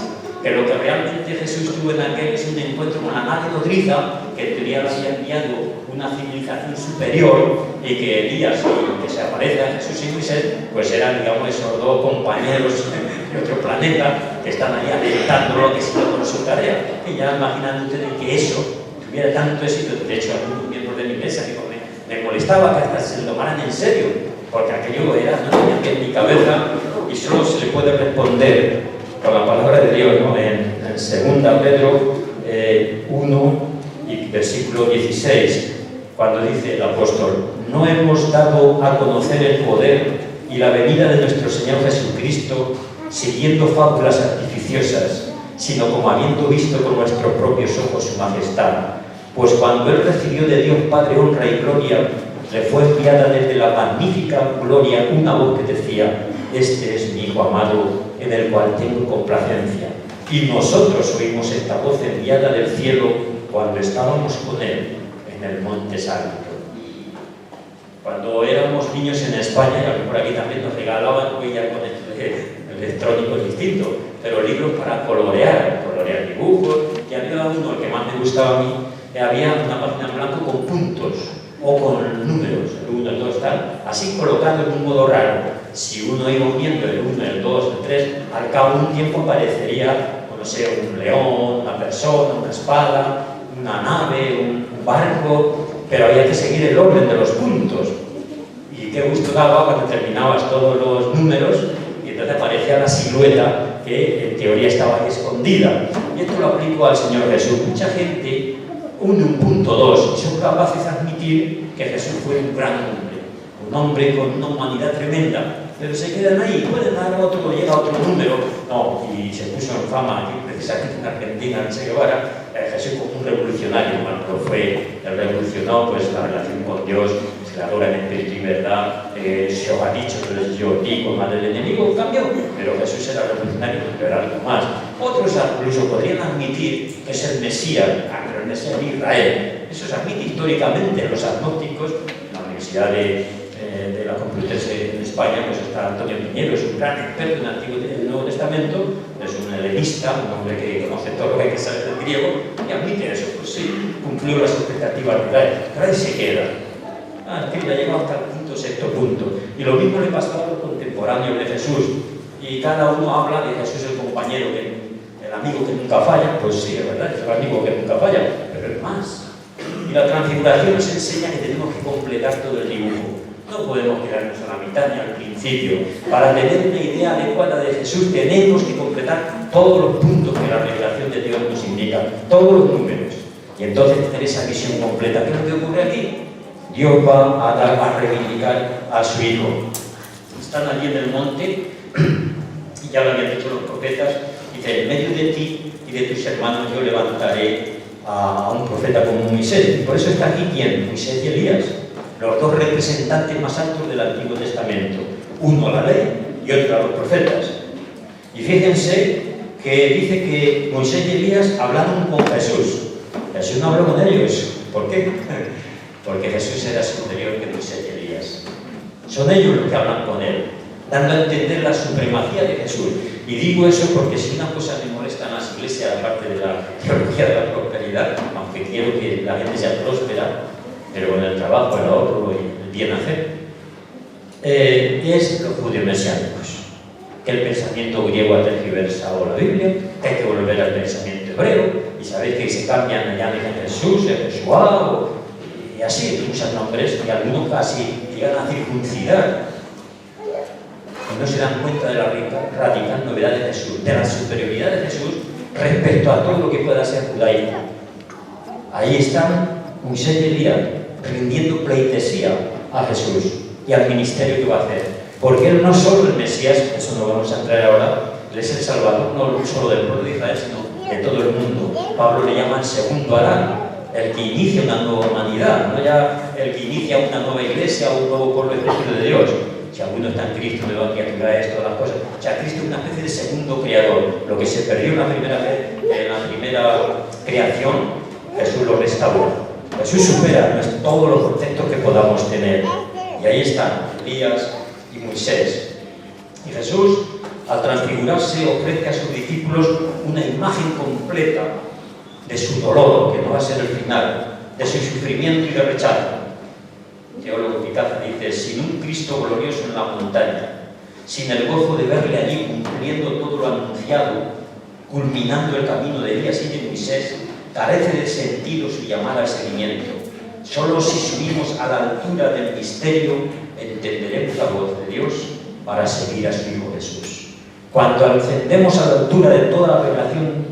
que lo que realmente Jesús tuvo en aquel es un encuentro con la nave nodriza, que en teoría le había enviado una civilización superior, y que Elías, que se aparece a Jesús y Moisés, pues eran, digamos, esos dos compañeros de otro planeta que están ahí alentándolo a que siga con su tarea. Y ya imaginan ustedes que eso tuviera tanto éxito. De hecho, algunos miembros de mi iglesia me molestaba que hasta se lo tomaran en serio, porque aquello no tenía que en mi cabeza, y solo se le puede responder con la palabra de Dios, ¿no? En 2 Pedro 1 y versículo 16, cuando dice el apóstol: no hemos dado a conocer el poder y la venida de nuestro Señor Jesucristo siguiendo fábulas artificiosas, sino como habiendo visto con nuestros propios ojos su majestad. Pues cuando Él recibió de Dios Padre honra y gloria, le fue enviada desde la magnífica gloria una voz que decía: este es mi Hijo amado, en el cual tengo complacencia. Y nosotros oímos esta voz enviada del cielo cuando estábamos con Él en el Monte Santo. Cuando éramos niños en España, y a lo mejor aquí también nos regalaban, hoy ya con el electrónico distinto, pero libros para colorear dibujos, y había uno, el que más me gustaba a mí, había una página en blanco con puntos o con números, el 1, el 2, tal, así colocado en un modo raro. Si uno iba viendo el 1, el 2, el 3, al cabo de un tiempo aparecería, no sé, un león, una persona, una espada, una nave, un barco, pero había que seguir el orden de los puntos. Y qué gusto daba cuando terminabas todos los números y entonces aparecía la silueta que en teoría estaba ahí escondida. Y esto lo aplico al Señor Jesús. Mucha gente une un punto 2 y son capaces de admitir que Jesús fue un gran hombre, un hombre con una humanidad tremenda, pero se quedan ahí, pueden dar otro, llega otro número, no, y se puso en fama aquí precisamente en Argentina, en Che Guevara, Jesús como un revolucionario, pero fue, él revolucionó pues la relación con Dios, creadora en espíritu y verdad, se os ha dicho, pero yo digo, madre del enemigo, cambió, pero Jesús era revolucionario, pero era algo más. Otros incluso podrían admitir que es el Mesías, pero el Mesías de Israel. Eso se admite históricamente. Los agnósticos, en la Universidad de la Complutense en España, pues está Antonio Piñero, es un gran experto en el Antiguo y el Nuevo Testamento, es un helenista, un hombre que conoce todo lo que hay que saber del griego, y admite eso, pues sí, cumplió las expectativas de Israel, pero ahí se queda. Que ya llegado hasta el quinto o sexto punto. Y lo mismo le pasaba a los contemporáneos de Jesús, y cada uno habla de Jesús el compañero, el amigo que nunca falla. Pues sí, es verdad, es el amigo que nunca falla, pero es más. Y la transfiguración nos enseña que tenemos que completar todo el dibujo. No podemos quedarnos a la mitad ni al principio. Para tener una idea adecuada de Jesús tenemos que completar todos los puntos que la revelación de Dios nos indica, todos los números. Y entonces tener esa visión completa. ¿Qué es lo que ocurre aquí? Dios va a reivindicar a su Hijo. Están allí en el monte, y ya lo habían dicho los profetas, dice, en medio de ti y de tus hermanos yo levantaré a un profeta como Moisés. Y por eso está aquí, ¿quién? Moisés y Elías, los dos representantes más altos del Antiguo Testamento. Uno a la ley y otro a los profetas. Y fíjense que dice que Moisés y Elías hablaron con Jesús. Jesús no habló con ellos. ¿Por qué? Porque Jesús era superior que Moisés y Elías. Son ellos los que hablan con él, dando a entender la supremacía de Jesús. Y digo eso porque si una cosa me molesta en las iglesias, aparte de la teología de la prosperidad, aunque quiero que la gente sea próspera, pero con el trabajo, el ahorro y el bien hacer, es los judíos mesiánicos. Que el pensamiento griego ha tergiversado la Biblia, que hay que volver al pensamiento hebreo, y sabéis que se cambian, allá dicen Jesús, Jesús, y así, usan nombres, y algunos casi llegan a circuncidar. Y no se dan cuenta de la radical novedad de Jesús, de la superioridad de Jesús respecto a todo lo que pueda ser judaico. Ahí están Moisés y Elías rindiendo pleitesía a Jesús y al ministerio que va a hacer. Porque Él no solo el Mesías, eso no vamos a entrar ahora, Él es el Salvador no solo del pueblo de Israel, sino de todo el mundo. Pablo le llama el segundo Adán, el que inicia una nueva humanidad, no ya el que inicia una nueva iglesia o un nuevo pueblo espíritu de Dios. Si alguno está en Cristo, nueva criatura es, todas las cosas. O sea, Cristo es una especie de segundo creador. Lo que se perdió en la primera creación, Jesús lo restaura. Jesús supera todos los conceptos que podamos tener. Y ahí están Elías y Moisés. Y Jesús, al transfigurarse, ofrece a sus discípulos una imagen completa de su dolor, que no va a ser el final, de su sufrimiento y de rechazo. El teólogo Picazo dice, sin un Cristo glorioso en la montaña, sin el gozo de verle allí cumpliendo todo lo anunciado, culminando el camino de Elías y de Moisés, carece de sentido su llamada al seguimiento. Solo si subimos a la altura del misterio, entenderemos la voz de Dios para seguir a su Hijo Jesús. Cuando ascendemos a la altura de toda la revelación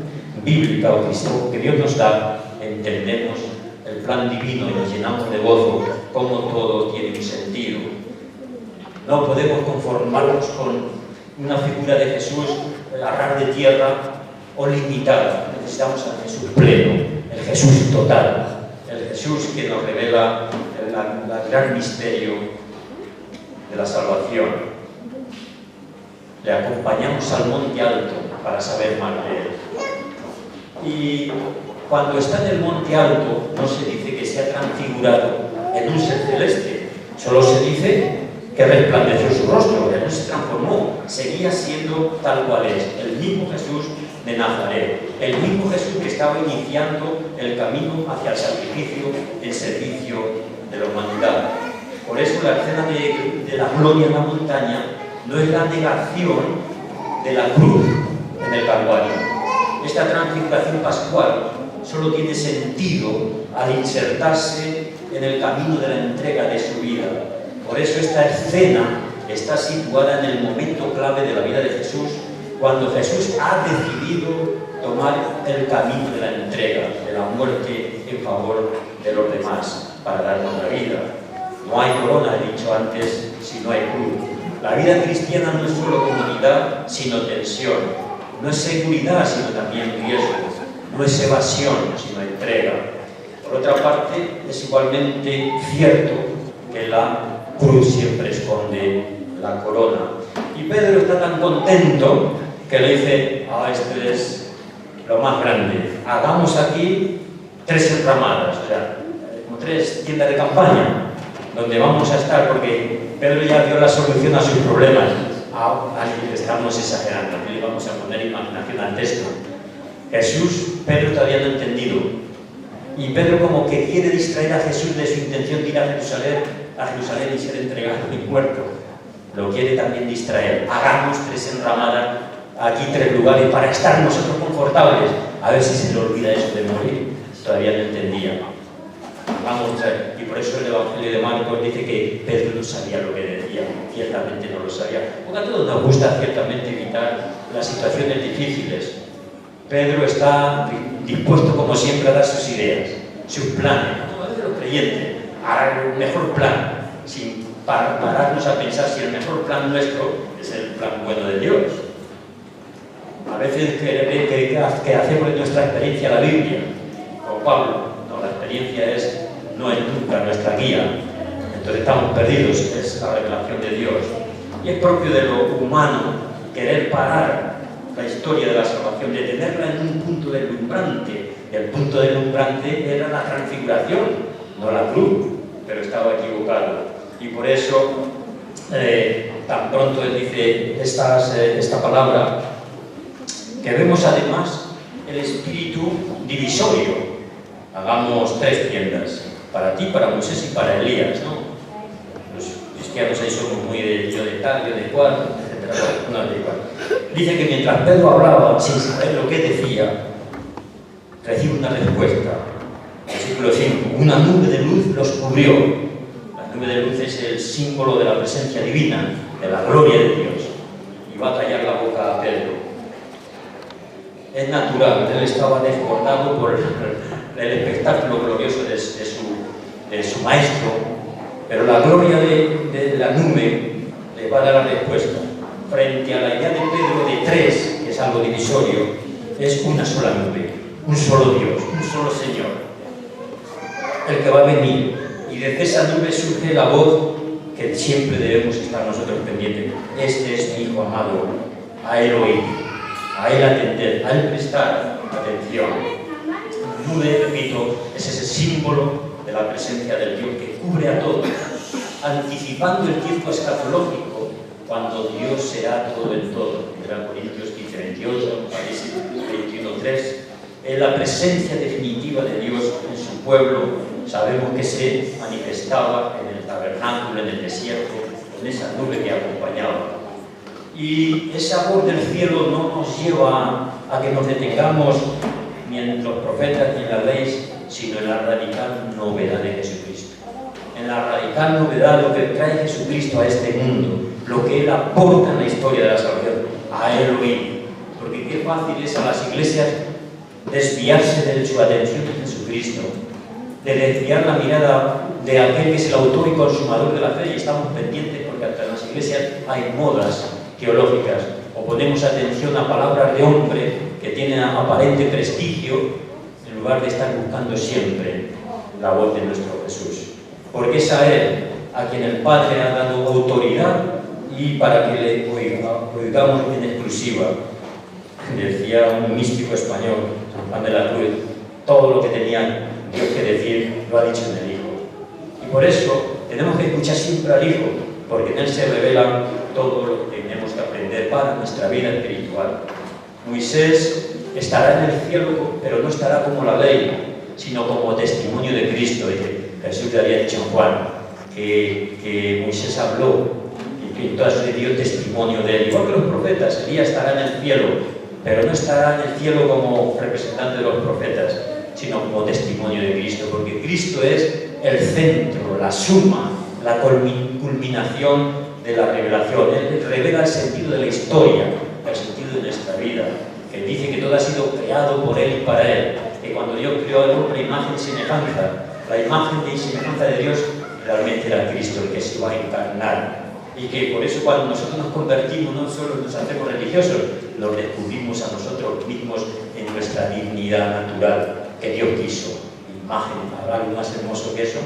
bíblica o cristiana que Dios nos da, entendemos el plan divino y nos llenamos de gozo, como todo tiene un sentido. No podemos conformarnos con una figura de Jesús a ras de tierra o limitada. Necesitamos al Jesús pleno, el Jesús total, el Jesús que nos revela el gran misterio de la salvación. Le acompañamos al monte alto para saber más de él. Y cuando está en el monte alto, no se dice que se ha transfigurado en un ser celeste, solo se dice que resplandeció su rostro, que no se transformó, seguía siendo tal cual es, el mismo Jesús de Nazaret, el mismo Jesús que estaba iniciando el camino hacia el sacrificio en servicio de la humanidad. Por eso la escena de la gloria en la montaña no es la negación de la cruz en el Calvario. Esta transfiguración pascual solo tiene sentido al insertarse en el camino de la entrega de su vida. Por eso esta escena está situada en el momento clave de la vida de Jesús, cuando Jesús ha decidido tomar el camino de la entrega, de la muerte en favor de los demás, para darnos la vida. No hay corona, he dicho antes, si no hay cruz. La vida cristiana no es solo comunidad, sino tensión. No es seguridad, sino también riesgo. No es evasión, sino entrega. Por otra parte, es igualmente cierto que la cruz siempre esconde la corona. Y Pedro está tan contento que le dice: esto es lo más grande, hagamos aquí 3 enramadas, o sea, como 3 tiendas de campaña, donde vamos a estar, porque Pedro ya dio la solución a sus problemas. Estamos exagerando, le vamos a poner imaginación al texto. Pedro todavía no ha entendido, y Pedro como que quiere distraer a Jesús de su intención de ir a Jerusalén y ser entregado y muerto. Lo quiere también distraer. Hagamos 3 enramadas, aquí 3 lugares para estar nosotros confortables. A ver si se le olvida eso de morir. Todavía no entendía. Y por eso el Evangelio de Marcos dice que Pedro no sabía lo que decía. Ciertamente no lo sabía. Porque a todos nos gusta ciertamente evitar las situaciones difíciles. Pedro está dispuesto, como siempre, a dar sus ideas, sus planes. Como los creyentes, a el mejor plan, sin pararnos a pensar si el mejor plan nuestro es el plan bueno de Dios. A veces que hacemos de nuestra experiencia la Biblia, como Pablo. No, la experiencia no es nunca nuestra guía. Entonces estamos perdidos, es la revelación de Dios. Y es propio de lo humano querer parar la historia de la salvación, de tenerla en un punto deslumbrante. El punto deslumbrante era la transfiguración, no la cruz, pero estaba equivocado. Y por eso, tan pronto él dice esta palabra, que vemos además el espíritu divisorio. Hagamos 3 tiendas, para ti, para Moisés y para Elías, ¿no? Los cristianos ahí somos muy de yo de tal, yo de cual, etc. No, de igual. Dice que mientras Pedro hablaba, sin saber lo que decía, recibe una respuesta. Versículo 5. Una nube de luz los cubrió. La nube de luz es el símbolo de la presencia divina, de la gloria de Dios. Y va a callar la boca a Pedro. Es natural, él estaba desbordado por el espectáculo glorioso de su maestro, pero la gloria de la nube le va a dar la respuesta. Frente a la idea de Pedro de 3, que es algo divisorio, es una sola nube, un solo Dios, un solo Señor, el que va a venir. Y desde esa nube surge la voz que siempre debemos estar nosotros pendientes: este es mi Hijo amado, a él oír, a él atender, a él prestar atención. La nube, repito, es ese símbolo de la presencia del Dios que cubre a todos, anticipando el tiempo escatológico, cuando Dios será todo en todo. 1 Corintios 15:28, Apocalipsis 21:3. Es la presencia definitiva de Dios en su pueblo. Sabemos que se manifestaba en el tabernáculo, en el desierto, en esa nube que acompañaba. Y ese amor del cielo no nos lleva a que nos detengamos ni en los profetas ni en la ley, sino en la radical novedad de Jesucristo. En la radical novedad, lo que trae Jesucristo a este mundo, lo que Él aporta en la historia de la salvación, a Él oír. Porque qué fácil es a las iglesias desviarse de su atención de Jesucristo, de desviar la mirada de aquel que es el autor y consumador de la fe, y estamos pendientes porque hasta en las iglesias hay modas teológicas, o ponemos atención a palabras de hombre que tienen aparente prestigio, en lugar de estar buscando siempre la voz de nuestro Jesús. Porque es a Él a quien el Padre ha dado autoridad y para que le oigamos en exclusiva. Decía un místico español, San Juan de la Cruz, todo lo que tenía Dios que decir lo ha dicho en el Hijo. Y por eso tenemos que escuchar siempre al Hijo, porque en Él se revela todo lo que tenemos que aprender para nuestra vida espiritual. Moisés estará en el cielo, pero no estará como la ley, sino como testimonio de Cristo. Jesús le había dicho en Juan que Moisés habló y que entonces le dio testimonio de él. Igual que los profetas, Elías estará en el cielo, pero no estará en el cielo como representante de los profetas, sino como testimonio de Cristo, porque Cristo es el centro, la suma, la culminación de la revelación. Él revela el sentido de la historia, el sentido de nuestra vida, que dice que todo ha sido creado por Él y para Él, que cuando Dios creó al hombre, imagen y semejanza, la imagen y semejanza de Dios realmente era Cristo el que se va a encarnar. Y que por eso cuando nosotros nos convertimos no solo nos hacemos religiosos, nos descubrimos a nosotros mismos en nuestra dignidad natural que Dios quiso. Imagen, ¿habrá algo más hermoso que eso?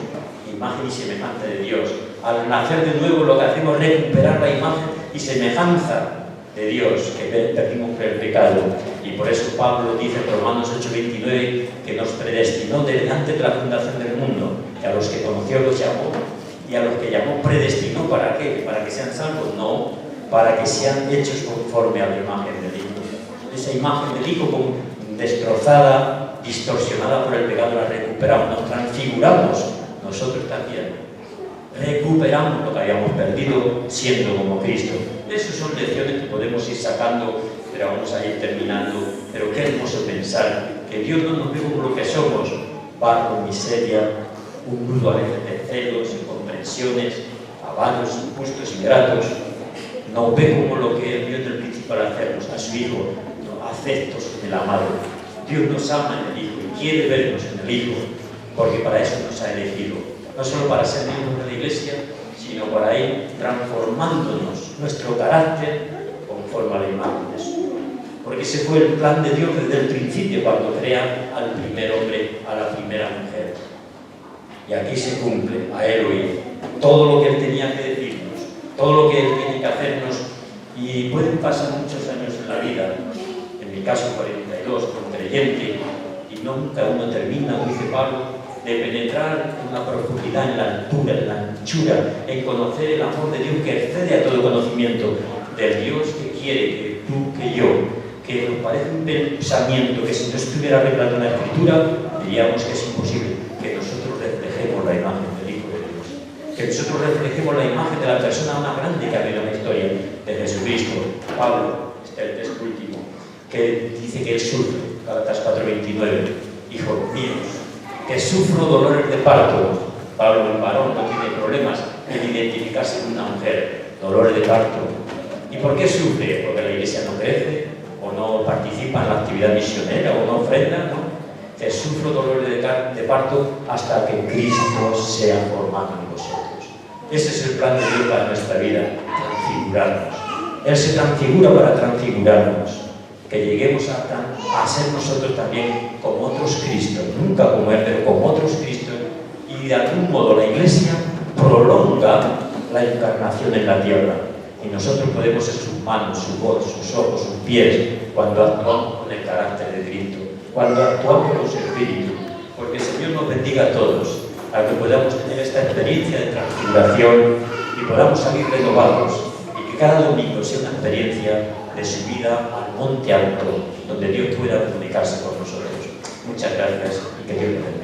imagen y semejanza de Dios. Al nacer de nuevo lo que hacemos es recuperar la imagen y semejanza de Dios que perdimos por el pecado. Y por eso Pablo dice en Romanos 8:29 que nos predestinó desde antes de la fundación del mundo, que a los que conoció los llamó, y a los que llamó predestinó. ¿Para qué? ¿Para que sean salvos? No, para que sean hechos conforme a la imagen del Hijo. Esa imagen del Hijo destrozada, distorsionada por el pecado, la recuperamos, nos transfiguramos nosotros también. Recuperamos lo que habíamos perdido siendo como Cristo. Esas son lecciones que podemos ir sacando, pero vamos a ir terminando. Pero qué hermoso pensar que Dios no nos ve como lo que somos, barro, miseria, un nudo a veces de celos, incomprensiones, avaros, injustos, ingratos. Nos ve como lo que Dios del principio al hacernos, a su Hijo, afectos en el amado. Dios nos ama en el Hijo y quiere vernos en el Hijo, porque para eso nos ha elegido. No solo para ser miembros de la Iglesia, sino para ir transformándonos nuestro carácter conforme a la imagen de Jesús. Porque ese fue el plan de Dios desde el principio, cuando crea al primer hombre, a la primera mujer. Y aquí se cumple, a Él oír, todo lo que Él tenía que decirnos, todo lo que Él tiene que hacernos. Y pueden pasar muchos años en la vida, en mi caso 42, como creyente, y nunca uno termina, como dice Pablo, de penetrar en la profundidad, en la altura, en la anchura, en conocer el amor de Dios que excede a todo conocimiento, del Dios que quiere que tú, que yo, que nos parece un pensamiento que si no estuviera arreglado en la Escritura, diríamos que es imposible, que nosotros reflejemos la imagen del Hijo de Dios, que nosotros reflejemos la imagen de la persona más grande que ha habido en la historia, de Jesucristo. Pablo, este es el texto último, que dice que Él sufre, Gálatas 4:29, hijos míos, que sufro dolores de parto. Pablo, el varón, no tiene problemas en identificarse con una mujer, dolores de parto. ¿Y por qué sufre? Porque la Iglesia no crece, o no participa en la actividad misionera, o no ofrenda, ¿no? Que sufro dolores de parto hasta que Cristo sea formado en vosotros. Ese es el plan de Dios para nuestra vida, transfigurarnos. Él se transfigura para transfigurarnos, que lleguemos a ser nosotros también como otros Cristos, nunca como Él, pero como otros Cristos, y de algún modo la Iglesia prolonga la encarnación en la tierra, y nosotros podemos ser sus manos, su voz, sus ojos, sus pies, cuando actuamos con el carácter de Cristo, cuando actuamos con su Espíritu, porque el Señor nos bendiga a todos, a que podamos tener esta experiencia de transfiguración y podamos salir renovados, y que cada domingo sea una experiencia de subida al monte alto, donde Dios pueda comunicarse con nosotros. Muchas gracias y que Dios te bendiga.